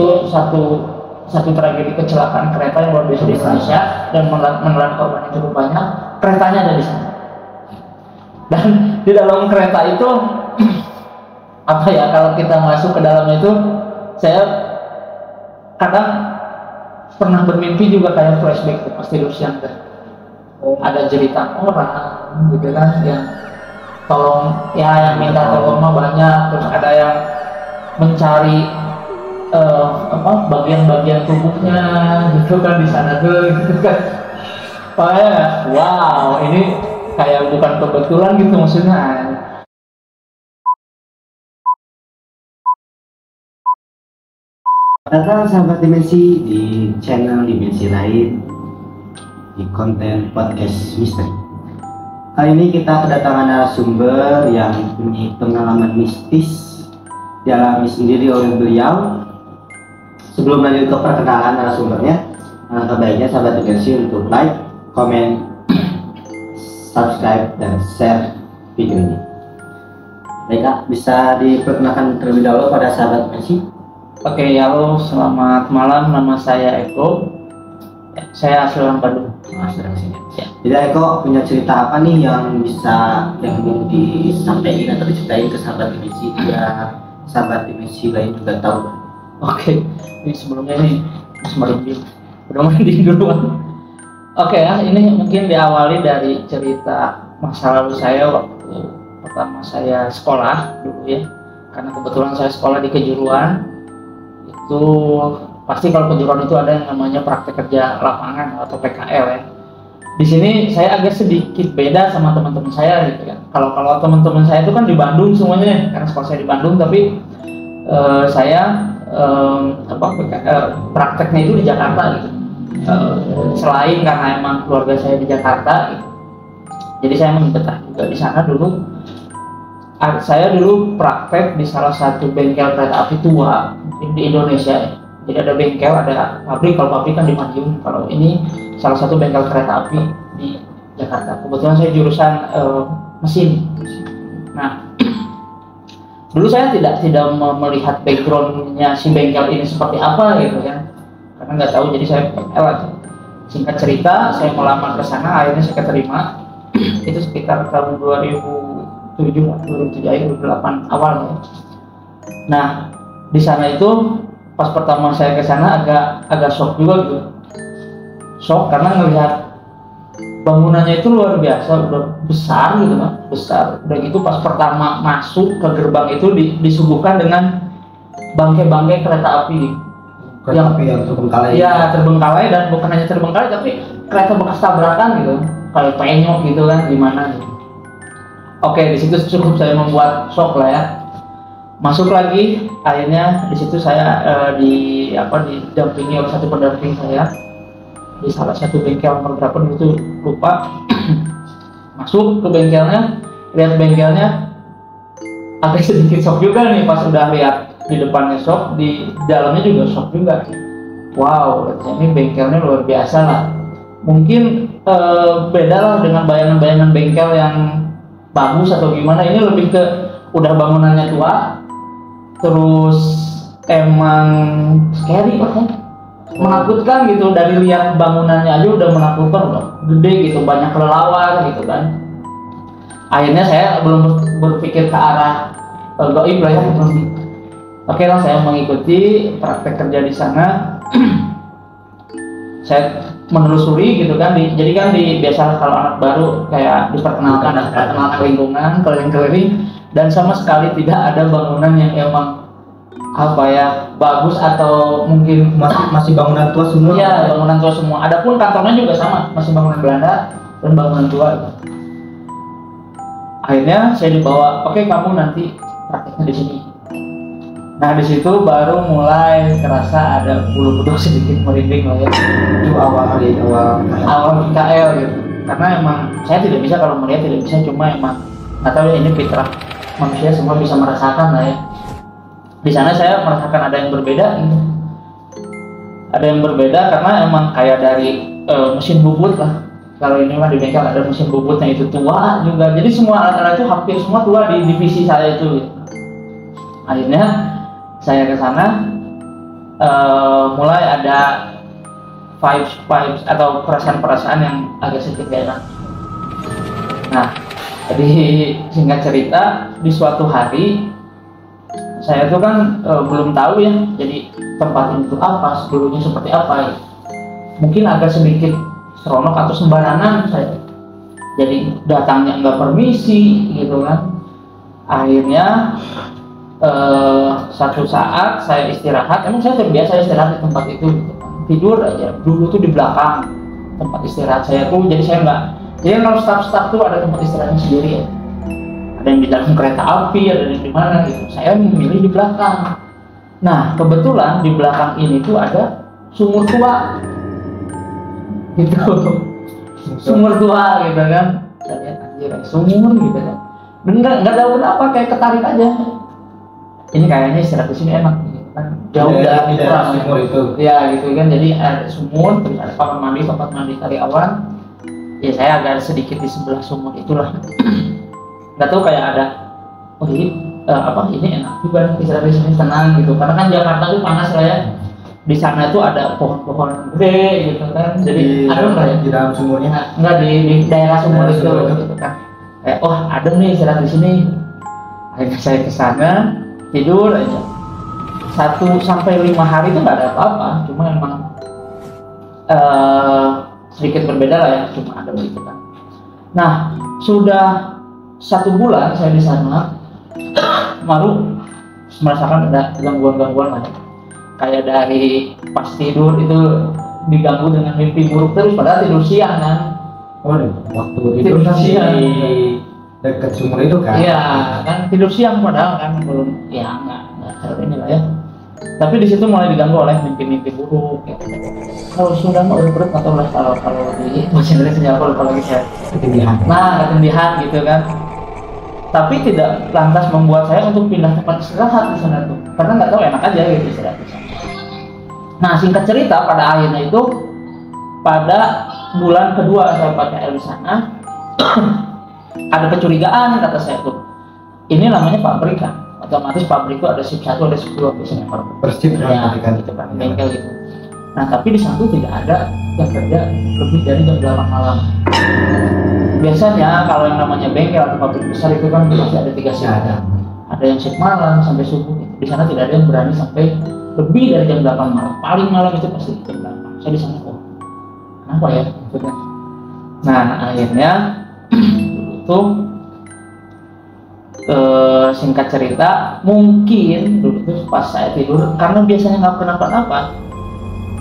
itu satu tragedi kecelakaan kereta yang luar biasa di Indonesia dan menelan korban yang cukup banyak. Keretanya ada di sana. Dan di dalam kereta itu apa ya, kalau kita masuk ke dalamnya itu, saya kadang pernah bermimpi juga kayak flashback pas tidur siang kan. Ada cerita orang gitu kan yang tolong, ya yang minta tolong mah banyak, terus ada yang mencari bagian-bagian tubuhnya gitu kan di sana tuh gitu kan. Wow, ini kayak bukan kebetulan gitu maksudnya. Datang sahabat Dimensi di channel Dimensi Lain di konten podcast misteri. Kali ini kita kedatangan narasumber yang punya pengalaman mistis dialami sendiri oleh beliau. Sebelum lanjut ke perkenalan narasumbernya, baiknya sahabat Dimensi untuk like, komen, subscribe, dan share video ini. Baik Kak, bisa diperkenalkan terlebih dahulu pada sahabat Dimensi. Oke, halo, selamat malam. Nama saya Eko. Saya asli orang Bandung. Ya. Jadi Eko punya cerita apa nih yang mau disampaikan atau diceritain ke sahabat Dimensi biar sahabat Dimensi lain juga tahu. Oke, ini sebelumnya nih udah mandi duluan. Oke ya, ini mungkin diawali dari cerita masa lalu saya waktu pertama saya sekolah dulu ya. Karena kebetulan saya sekolah di kejuruan. Itu pasti kalau kejuruan itu ada yang namanya praktek kerja lapangan atau PKL ya. Di sini saya agak sedikit beda sama teman-teman saya gitu kan. Kalau teman-teman saya itu kan di Bandung semuanya, karena sekolah saya di Bandung, tapi saya prakteknya itu di Jakarta gitu. Selain karena emang keluarga saya di Jakarta gitu. Jadi saya betah juga di sana dulu. Saya dulu praktek di salah satu bengkel kereta api tua di Indonesia. Jadi ada bengkel, ada pabrik. Kalau pabrik kan di Madiun. Kalau ini salah satu bengkel kereta api di Jakarta. Kebetulan saya jurusan mesin. Nah, dulu saya tidak melihat backgroundnya si bengkel ini seperti apa gitu kan. Karena nggak tahu, jadi saya singkat cerita saya melamar ke sana, akhirnya saya keterima. Itu sekitar tahun 2007 akhir 2008 awal ya. Nah, di sana itu pas pertama saya ke sana agak shock juga gitu. Shock karena ngelihat bangunannya itu luar biasa, udah besar gitu kan, besar. Udah gitu pas pertama masuk ke gerbang itu disuguhkan dengan bangkai-bangkai kereta api yang terbengkalai. Iya, terbengkalai, dan bukan hanya terbengkalai tapi kereta bekas tabrakan gitu, kayak penyok gitu kan, gimana gitu. Oke, di situ cukup saya membuat shock lah ya. Masuk lagi, akhirnya di situ saya didampingi oleh satu pendamping saya di salah satu bengkel nomor berapa itu lupa. Masuk ke bengkelnya, lihat bengkelnya, agak sedikit shock juga nih pas udah lihat di depannya shock, di dalamnya juga shock juga. Wow, ini bengkelnya luar biasa lah. Mungkin beda lah dengan bayangan-bayangan bengkel yang bagus atau gimana. Ini lebih ke udah bangunannya tua, terus emang scary kan, menakutkan gitu. Dari lihat bangunannya aja udah menakutkan, udah gede gitu, banyak kelelawar gitu kan. Akhirnya saya belum berpikir ke arah gaib lah ya. Oke lah, saya mengikuti praktek kerja di sana. Saya menelusuri gitu kan, jadi kan biasa kalau anak baru kayak diperkenalkan lingkungan, keliling-keliling, dan sama sekali tidak ada bangunan yang emang bagus atau mungkin masih bangunan tua semua. Iya, bangunan tua semua. Adapun kantornya juga sama, masih bangunan Belanda dan bangunan tua. Akhirnya saya dibawa, oke kamu nanti prakteknya di sini. Nah, di situ baru mulai kerasa ada bulu kuduk sedikit merinding lah ya. Itu awal PKL gitu. Karena emang saya tidak bisa, kalau melihat tidak bisa, cuma emang nggak tahu ya, ini fitrah manusia, semua bisa merasakan lah ya. Di sana saya merasakan ada yang berbeda gitu. Ada yang berbeda karena emang kayak dari mesin bubut lah. Kalau ini mah di bengkel ada mesin bubutnya itu tua juga. Jadi semua alat-alat itu hampir semua tua di divisi saya itu gitu. Akhirnya saya ke sana, mulai ada vibes atau perasaan-perasaan yang agak sedikit gak enak. Nah, jadi singkat cerita, di suatu hari saya tuh kan belum tahu ya, jadi tempat ini tuh apa, sebelumnya seperti apa ya. Mungkin agak sedikit seronok atau sembarangan saya. Jadi datangnya nggak permisi gitu kan. Akhirnya satu saat saya istirahat, emang saya terbiasa istirahat di tempat itu gitu. Tidur aja, dulu tuh di belakang tempat istirahat saya tuh, jadi saya nggak, jadi kalau staff tuh ada tempat istirahatnya sendiri ya. Ada yang di dalam kereta api, ada yang di mana gitu. Saya memilih di belakang. Nah, kebetulan di belakang ini tuh ada sumur tua, gitu. Sumur tua gitu kan. Saya lihat anjir, sumur gitu kan. Bener nggak tahu kenapa, kayak ketarik aja. Ini kayaknya istirahat di sini enak gitu kan. Jauh dari sumur itu. Ya gitu kan. Jadi ada sumur, terus ada tempat mandi karyawan. Ya saya agak sedikit di sebelah sumur itulah. Nggak tahu kayak ada, oh ini ini enak juga istirahat di sini, tenang gitu. Karena kan Jakarta tuh panas lah ya. Di sana tuh ada pohon-pohon gede gitu kan. Jadi adem lah ya. Di dalam sumurnya. Enggak di daerah sumur itu gitu kan. Oh adem nih istirahat di sini. Akhirnya saya ke sana tidur aja. 1 sampai 5 hari itu nggak ada apa-apa. Cuma emang sedikit berbeda lah ya. Cuma adem gitu kan. Nah sudah 1 bulan saya di sana, baru merasakan ada gangguan-gangguan lah. Kayak dari pas tidur itu diganggu dengan mimpi buruk terus, padahal tidur siang kan. Oh, waktu tidur kan siang di dekat sumur itu kan? Iya, kan tidur siang padahal kan belum, ya nggak terlalu ini lah ya. Tapi di situ mulai diganggu oleh mimpi-mimpi buruk. Gitu. Kalau sudah mau berat atau kalau di bahasa Inggrisnya apa lupa lagi saya. Ketindihan. Nah, ketindihan gitu kan. Tapi tidak lantas membuat saya untuk pindah tempat istirahat di sana tuh, karena nggak tahu, enak aja gitu istirahat di sana. Nah singkat cerita, pada akhirnya itu pada bulan kedua saya pakai di sana ada kecurigaan, kata saya tuh, ini namanya pabrik kan, otomatis pabrik itu ada shift 1 ada shift 2 biasanya persip ya, gitu kan, bengkel gitu. Nah tapi di sana tuh tidak ada yang kerja lebih dari jam 8 malam. Biasanya kalau yang namanya bengkel atau pabrik besar itu kan pasti ada 3 shift. Ada yang shift malam sampai subuh. Di sana tidak ada yang berani sampai lebih dari jam 8 malam. Paling malam itu pasti jam 8. Saya di sana kok. Kenapa ya? Nah akhirnya itu singkat cerita, mungkin dulu tuh pas saya tidur, karena biasanya nggak kenapa-napa.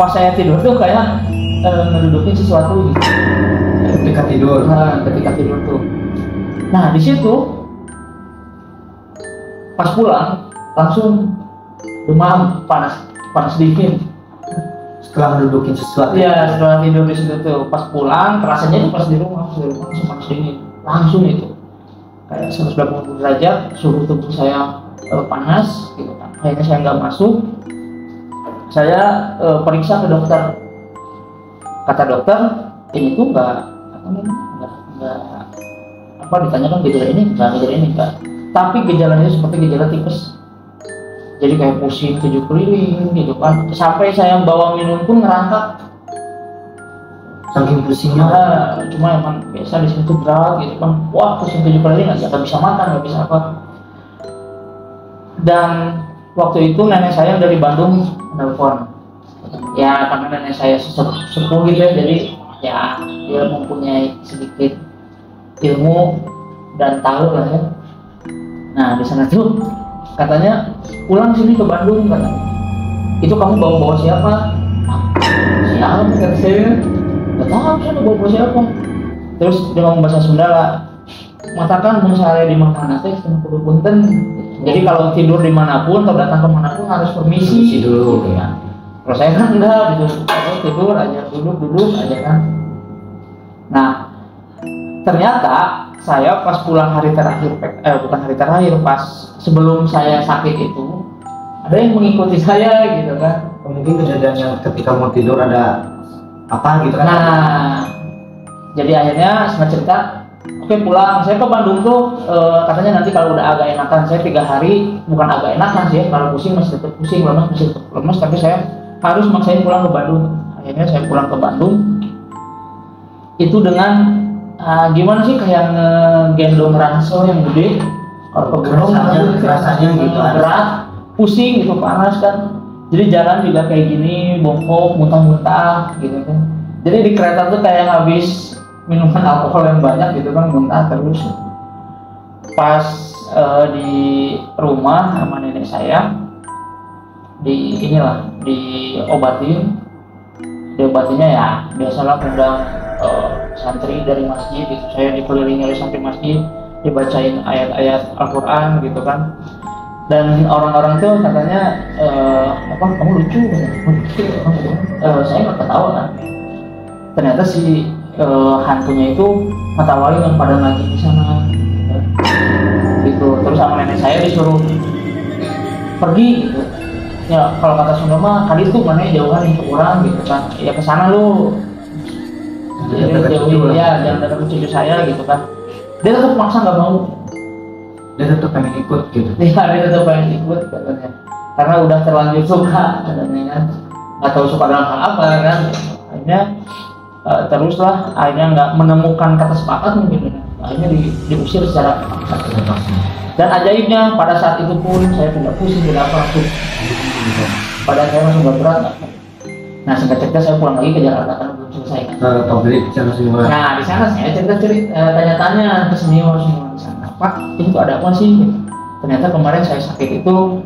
Pas saya tidur tuh kayak ngedudukin sesuatu gitu. Ketika tidur. Nah, ketika tidur tuh. Nah, di situ pas pulang langsung demam, panas dingin. Setelah mendudukin sesuatu. Iya, setelah tidur di situ tuh. Pas pulang, rasanya itu pas di rumah langsung panas dingin. Langsung itu. Kayak 180 derajat, suhu tubuh saya panas gitu kan. Akhirnya saya nggak masuk. Saya periksa ke dokter. Kata dokter, ini tuh nggak ditanyakan gejala ini, enggak. Tapi gejalanya seperti gejala tipes. Jadi kayak pusing 7 keliling gitu kan. Sampai saya bawa minum pun ngerangkak. Saking pusingnya. Nah, cuma emang biasa di situ berat gitu kan. Wah, pusing 7 keliling nggak bisa makan, nggak bisa apa. Dan waktu itu nenek saya dari Bandung nelfon. Ya karena nenek saya sepuh gitu ya, jadi ya dia mempunyai sedikit ilmu dan tahu lah ya. Nah di sana tuh katanya pulang sini ke Bandung katanya. Itu kamu bawa siapa? Siapa kata saya? Gak tahu saya bawa siapa. Terus dia ngomong bahasa Sunda lah. Matakan mau saya di mana teh kudu punten. Jadi kalau tidur dimanapun atau datang kemanapun harus permisi dulu ya. Kalau saya kan enggak gitu, saya tidur aja, duduk aja kan. Nah ternyata saya pas pulang hari terakhir, bukan hari terakhir, pas sebelum saya sakit itu ada yang mengikuti saya gitu kan. Mungkin kejadian yang ketika mau tidur ada apa gitu kan. Nah jadi akhirnya singkat cerita oke pulang. Saya ke Bandung tuh katanya nanti kalau udah agak enakan, saya 3 hari, bukan agak enakan sih, kalau pusing masih tetap pusing, lemas masih tetap lemas, tapi saya harus maksain pulang ke Bandung. Akhirnya saya pulang ke Bandung itu dengan gimana sih, kayak ngegendong ransel yang gede. Kalau ke gunung rasanya gitu berat, pusing gitu, panas kan. Jadi jalan juga kayak gini, bongkok, muntah-muntah gitu kan. Jadi di kereta tuh kayak habis minuman alkohol yang banyak gitu kan, muntah terus. Pas di rumah sama nenek saya, diobatinya ya biasalah undang santri dari masjid gitu. Saya dikelilingi oleh santri masjid, dibacain ayat-ayat Al-Quran gitu kan. Dan orang-orang tuh katanya kamu lucu, saya nggak ketawa kan. Ternyata si hantunya itu ngetawain yang pada ngaji di sana gitu. Terus sama nenek saya disuruh pergi gitu. Ya kalau kata Sunda mah kadis tuh mana jauhan ke orang gitu kan. Ya ke sana lu. Jauhin ya, jangan dekat cucu saya gitu kan. Dia tetap maksa nggak mau. Dia tetap pengen ikut gitu. Iya, dia tetap pengen ikut katanya. Karena udah terlanjur suka katanya kan. Nggak tahu suka dalam hal apa kan. Akhirnya teruslah, akhirnya nggak menemukan kata sepakat mungkin. Akhirnya diusir secara paksa. Dan ajaibnya pada saat itu pun saya tidak pusing, tidak apa langsung. Pada saya langsung nggak berat. Nah singkat cerita saya pulang lagi ke Jakarta karena belum selesai kan. Pabrik sana semua. Nah di sana saya tanya-tanya ke senior di sana. Pak, itu ada apa sih? Ternyata kemarin saya sakit itu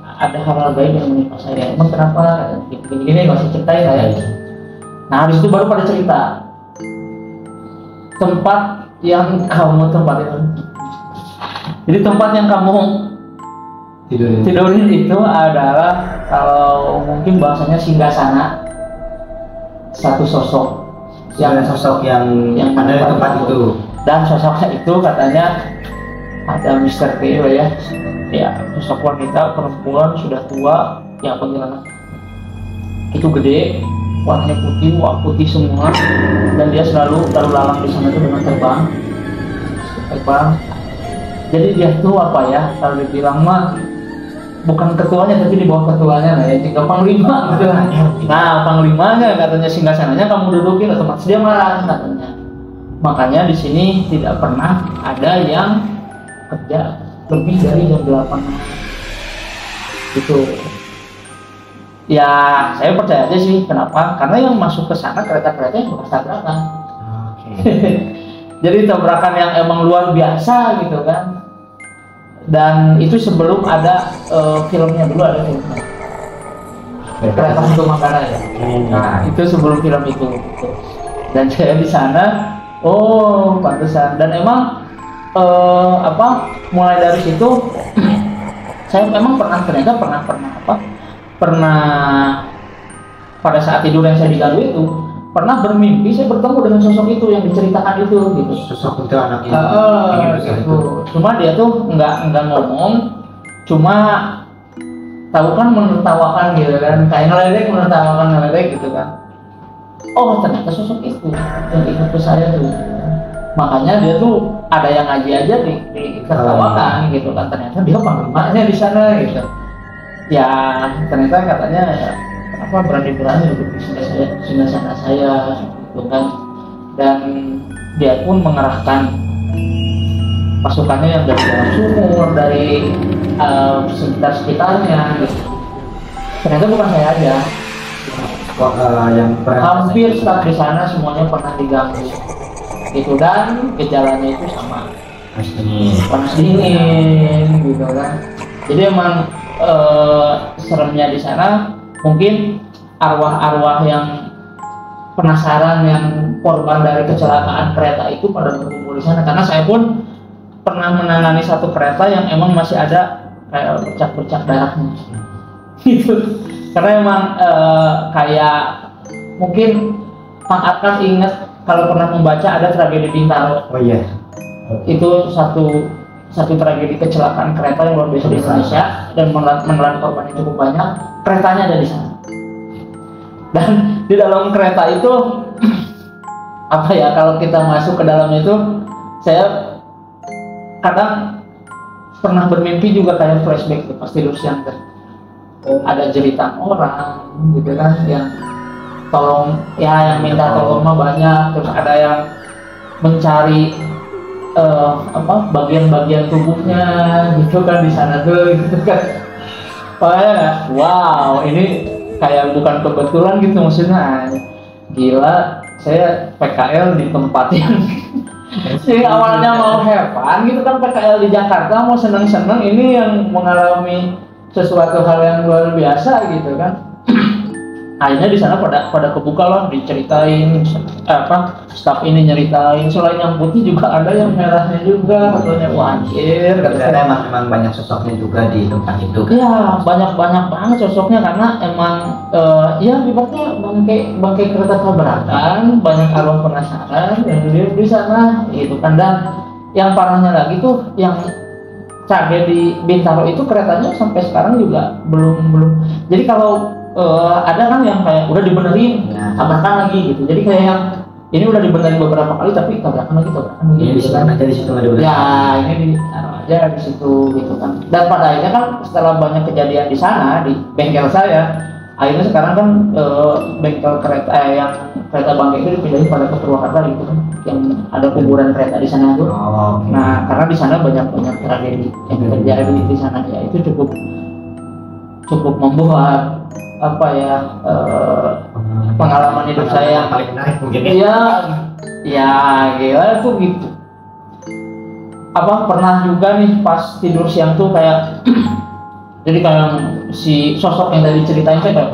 ada hal-hal baik yang menimpa saya. Emang kenapa? Gini-gini nggak usah ceritain saya. Nah habis itu baru pada cerita tempat yang kamu tempatin. Jadi tempat yang kamu tidurin itu adalah, kalau mungkin bahasanya singgasana, satu sosok yang ada di tempat itu. Dan sosoknya itu katanya ada misteri ya sosok wanita perempuan sudah tua yang kuntilanak itu gede, warnanya putih semua, dan dia selalu lalang di sana tuh dengan terbang. Jadi dia tuh apa ya, kalau dibilang mah bukan ketuanya tapi di bawah ketuanya lah ya, jika panglima gitu. Nah panglimanya katanya singgasananya kamu dudukin, otomatis dia marah katanya. Makanya di sini tidak pernah ada yang kerja lebih dari jam 8 gitu. Ya saya percaya aja sih, kenapa? Karena yang masuk ke sana kereta-kereta yang bekas tabrakan. Jadi tabrakan yang emang luar biasa gitu kan. Dan itu sebelum ada filmnya, dulu ada filmnya Kereta Hantu Manggarai ya. Nah itu sebelum film itu gitu. Dan saya di sana, oh pantesan. Dan emang mulai dari situ saya emang pernah pada saat tidur yang saya diganggu itu pernah bermimpi saya bertemu dengan sosok itu yang diceritakan itu gitu. Sosok itu anaknya itu. Cuma dia tuh nggak ngomong, cuma tahu kan menertawakan gitu kan, kayak ngeledek gitu kan. Oh ternyata sosok itu yang ikut ke saya tuh. Makanya dia tuh ada yang ngaji aja ditertawakan gitu kan, ternyata dia panglimanya di sana gitu. Ya ternyata katanya ya, kenapa berani-berani untuk di singgasana saya gitu kan. Dan dia pun mengerahkan pasukannya yang dari dalam sumur, dari sekitar-sekitarnya gitu. Ternyata bukan saya aja, yang hampir staf di sana semuanya pernah diganggu gitu. Dan gejalanya itu sama, panas dingin gitu kan. Jadi emang seremnya di sana mungkin arwah-arwah yang penasaran, yang korban dari kecelakaan kereta itu pada berkumpul di sana. Karena saya pun pernah menangani satu kereta yang emang masih ada kayak bercak-bercak darahnya gitu. Karena emang kayak mungkin Pak Akan ingat kalau pernah membaca ada tragedi Bintaro. Oh iya. Itu satu tragedi kecelakaan kereta yang luar biasa di Indonesia dan menelan korban yang cukup banyak. Keretanya ada di sana. Dan di dalam kereta itu apa ya, kalau kita masuk ke dalamnya itu saya kadang pernah bermimpi juga kayak flashback tuh, pas tidur siang kan. Ada cerita orang gitu kan yang tolong, ya yang minta tolong mah banyak, terus ada yang mencari bagian-bagian tubuhnya gitu kan di sana tuh gitu kan. Wow, ini kayak bukan kebetulan gitu, maksudnya gila, saya PKL di tempat yang sih awalnya mau have fun gitu kan, PKL di Jakarta mau seneng-seneng, ini yang mengalami sesuatu hal yang luar biasa gitu kan. Akhirnya di sana pada kebuka lah, diceritain staff ini nyeritain, selain yang putih juga ada yang merahnya juga, katanya wah anjir, katanya memang banyak sosoknya juga di tempat itu. Ya banyak banget sosoknya, karena emang ya ibaratnya bangkai kereta tabrakan, banyak arwah penasaran yang di sana gitu kan. Dan yang parahnya lagi tuh yang tragedi Bintaro itu, keretanya sampai sekarang juga belum. Jadi kalau ada kan yang kayak udah dibenerin, tabrakan lagi gitu. Jadi kayak yang ini udah dibenerin beberapa kali tapi tabrakan lagi. Ini di sana aja, di situ nggak dibenerin. Ya ini di aja di situ gitu kan. Dan pada akhirnya kan setelah banyak kejadian di sana di bengkel saya, akhirnya sekarang kan bengkel kereta yang kereta bangkai itu dipindahin pada ke Purwakarta gitu kan, yang ada kuburan kereta di sana tuh. Okay. Nah karena di sana banyak tragedi yang terjadi di sana, ya itu cukup membuat pengalaman hidup saya yang paling menarik mungkin ya gila tuh gitu. Pernah juga nih pas tidur siang tuh kayak jadi kayak si sosok yang tadi ceritain saya kayak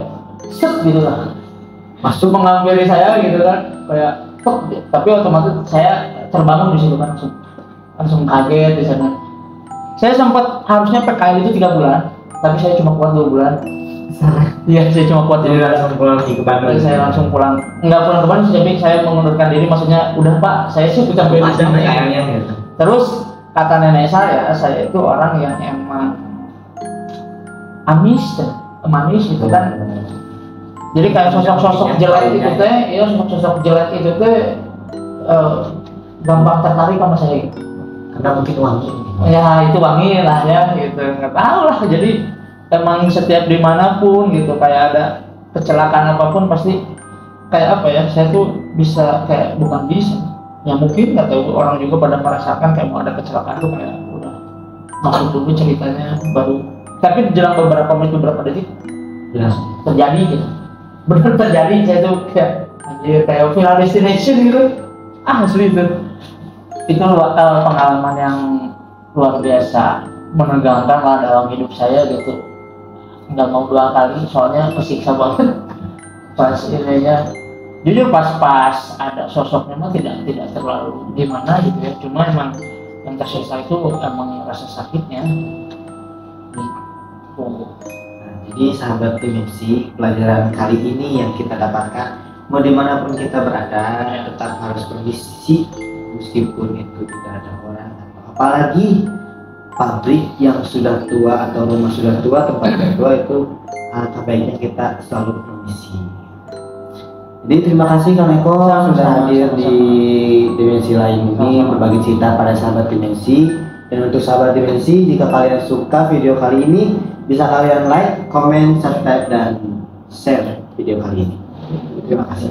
set gitu lah, masuk menghampiri saya gitu kan, kayak tapi otomatis saya terbangun di situ kan, langsung kaget di sana. Saya sempat harusnya PKL itu 3 bulan, tapi saya cuma kuat 2 bulan. Iya, saya cuma kuat 2 bulan. Langsung pulang ke Bandung. Saya langsung pulang. Enggak pulang ke Bandung, tapi saya mengundurkan diri, maksudnya udah Pak, saya sih udah beres PKL-nya gitu. Terus kata nenek saya itu orang yang emang manis gitu kan. Jadi kayak sosok-sosok jelek itu teh, sosok-sosok jelek itu teh gampang tertarik sama saya gitu. Karena mungkin wangi. Ya itu wangi lah ya gitu, nggak tahu lah. Jadi emang setiap dimanapun gitu kayak ada kecelakaan apapun pasti kayak saya tuh bisa kayak bukan bisa. Ya mungkin nggak tahu, orang juga pada merasakan kayak mau ada kecelakaan tuh kayak udah masuk dulu ceritanya baru. Tapi jelang beberapa menit, beberapa detik terjadi gitu. Bener terjadi, saya tuh kayak Final Destination gitu. Asli itu pengalaman yang luar biasa, menegangkan lah dalam hidup saya gitu. Nggak mau 2 kali, soalnya kesiksa banget. Pas ininya, jujur pas ada sosoknya mah tidak terlalu gimana gitu ya. Cuma emang yang tersisa itu emang rasa sakitnya. Jadi sahabat dimensi, pelajaran kali ini yang kita dapatkan, mau dimanapun kita berada, tetap harus berbisik meskipun itu tidak ada orang, apalagi pabrik yang sudah tua atau rumah sudah tua, tempat yang tua itu alangkah baiknya kita selalu permisi. Jadi terima kasih Kang Eko sudah hadir di dimensi lain ini, berbagi cerita pada sahabat dimensi. Dan untuk sahabat dimensi, jika kalian suka video kali ini, bisa kalian like, comment, subscribe, dan share video kali ini. Terima kasih.